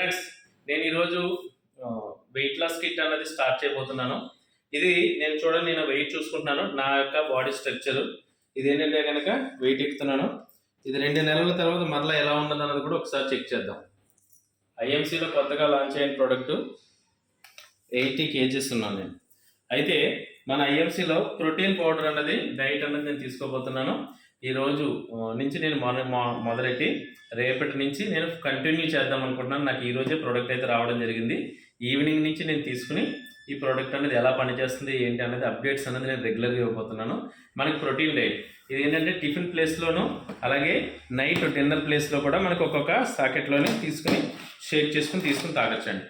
Friends, నేను ఈరోజు weight loss kit అనేది స్టార్ట్ చేయబోతున్నాను. ఇది నేను వెయిట్ చూసుకుంటున్నాను. నా యొక్క బాడీ స్ట్రక్చర్ ఇది ఏంటంటే కనుక వెయిట్ ఎక్కుతున్నాను. ఇది 2 నెలల తర్వాత మరలా ఎలా ఉన్నది అన్నది కూడా ఒకసారి చెక్ చేద్దాం. ఐఎంసీలో కొత్తగా లాంచ్ అయిన ప్రోడక్ట్ 80 kgs ఉన్నాను నేను. అయితే మన ఐఎంసీలో ప్రోటీన్ పౌడర్ అన్నది డైట్ అన్నది నేను తీసుకోబోతున్నాను. ఈ రోజు నుంచి నేను మొదలెట్టి రేపటి నుంచి నేను కంటిన్యూ చేద్దాం అనుకుంటున్నాను. నాకు ఈ రోజే ప్రోడక్ట్ అయితే రావడం జరిగింది. ఈవినింగ్ నుంచి నేను తీసుకుని ఈ ప్రోడక్ట్ అనేది ఎలా పనిచేస్తుంది ఏంటి అనేది అప్డేట్స్ అనేది నేను రెగ్యులర్గా ఇవ్వబోతున్నాను. మనకి ప్రోటీన్ డైట్ ఇది ఏంటంటే టిఫిన్ ప్లేస్లోను అలాగే నైట్ డిన్నర్ ప్లేస్లో కూడా మనకు ఒక్కొక్క సాకెట్లోనే తీసుకుని షేక్ చేసుకుని తీసుకుని తాగొచ్చండి.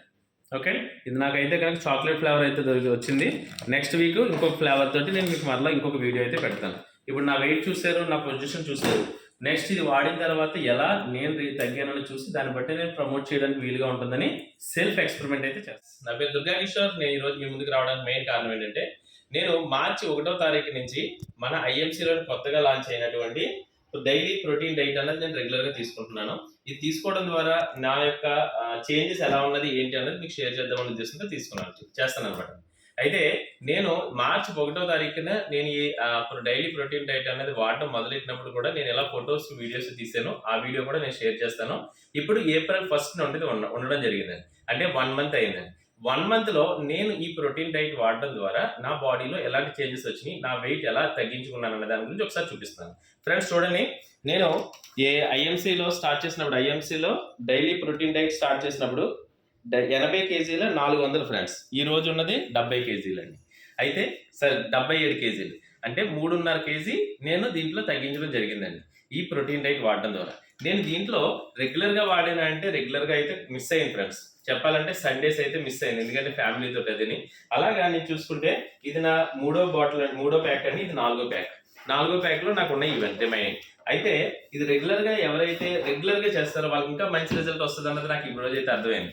ఓకే, ఇది నాకైతే కనుక చాక్లెట్ ఫ్లేవర్ అయితే వచ్చింది. నెక్స్ట్ వీక్ ఇంకొక ఫ్లేవర్ తోటి నేను మీకు మరలా ఇంకొక వీడియో అయితే పెడతాను. ఇప్పుడు నా వెయిట్ చూసారు, నా పొజిషన్ చూసారు. నెక్స్ట్ ఇది వాడిన తర్వాత ఎలా నేను తగ్గానని చూసి దాన్ని బట్టి నేను ప్రమోట్ చేయడానికి వీలుగా ఉంటుందని సెల్ఫ్ ఎక్స్పెరిమెంట్ అయితే చేస్తాను. నా పేరు దుర్గా కిషోర్. నేను ఈరోజు మీ ముందుకు రావడానికి మెయిన్ కారణం ఏంటంటే నేను మార్చి 1వ తారీఖు నుంచి మన ఐఎంసీలో కొత్తగా లాంచ్ అయినటువంటి డైలీ ప్రోటీన్ డైట్ అనేది నేను రెగ్యులర్గా తీసుకుంటున్నాను. ఇది తీసుకోవడం ద్వారా నా యొక్క చేంజెస్ ఎలా ఉన్నది ఏంటి అనేది మీకు షేర్ చేద్దామనే ఉద్దేశంతో చేస్తాను అనమాట. అయితే నేను మార్చి 1వ తారీఖున నేను ఈ డైలీ ప్రోటీన్ డైట్ అనేది వాడటం మొదలెట్టినప్పుడు కూడా నేను ఎలా ఫొటోస్ వీడియోస్ తీసాను, ఆ వీడియో కూడా నేను షేర్ చేస్తాను. ఇప్పుడు April 1st నుండి ఉండడం జరిగిందండి. అంటే 1 month అయిందండి. 1 monthలో నేను ఈ ప్రోటీన్ డైట్ వాడడం ద్వారా నా బాడీలో ఎలాంటి చేంజెస్ వచ్చినాయి, నా వెయిట్ ఎలా తగ్గించుకున్నాను అనే దాని గురించి ఒకసారి చూపిస్తాను. ఫ్రెండ్స్ చూడండి, నేను ఐఎంసీలో స్టార్ట్ చేసినప్పుడు ఐఎంసీలో డైలీ ప్రోటీన్ డైట్ స్టార్ట్ చేసినప్పుడు 80 kgల 400 ఫ్రెండ్స్. ఈ రోజు ఉన్నది 70 kg అండి. అయితే 77 kg అంటే 3.5 kg నేను దీంట్లో తగ్గించడం జరిగిందండి ఈ ప్రోటీన్ డైట్ వాడడం ద్వారా. నేను దీంట్లో రెగ్యులర్గా వాడాను అంటే రెగ్యులర్గా అయితే మిస్ అయింది ఫ్రెండ్స్. చెప్పాలంటే సండేస్ అయితే మిస్ అయింది, ఎందుకంటే ఫ్యామిలీతో కదని. అలాగా నేను చూసుకుంటే ఇది నా 3వ ప్యాక్ అండి. ఇది 4వ ప్యాక్. 4వ ప్యాక్లో నాకు ఉన్నాయి ఇవన్నీ రిమైనింగ్. అయితే ఇది రెగ్యులర్గా ఎవరైతే రెగ్యులర్గా చేస్తారో వాళ్ళకి ఇంకా మంచి రిజల్ట్ వస్తుంది అన్నది నాకు ఈ రోజు అయితే అర్థమైంది.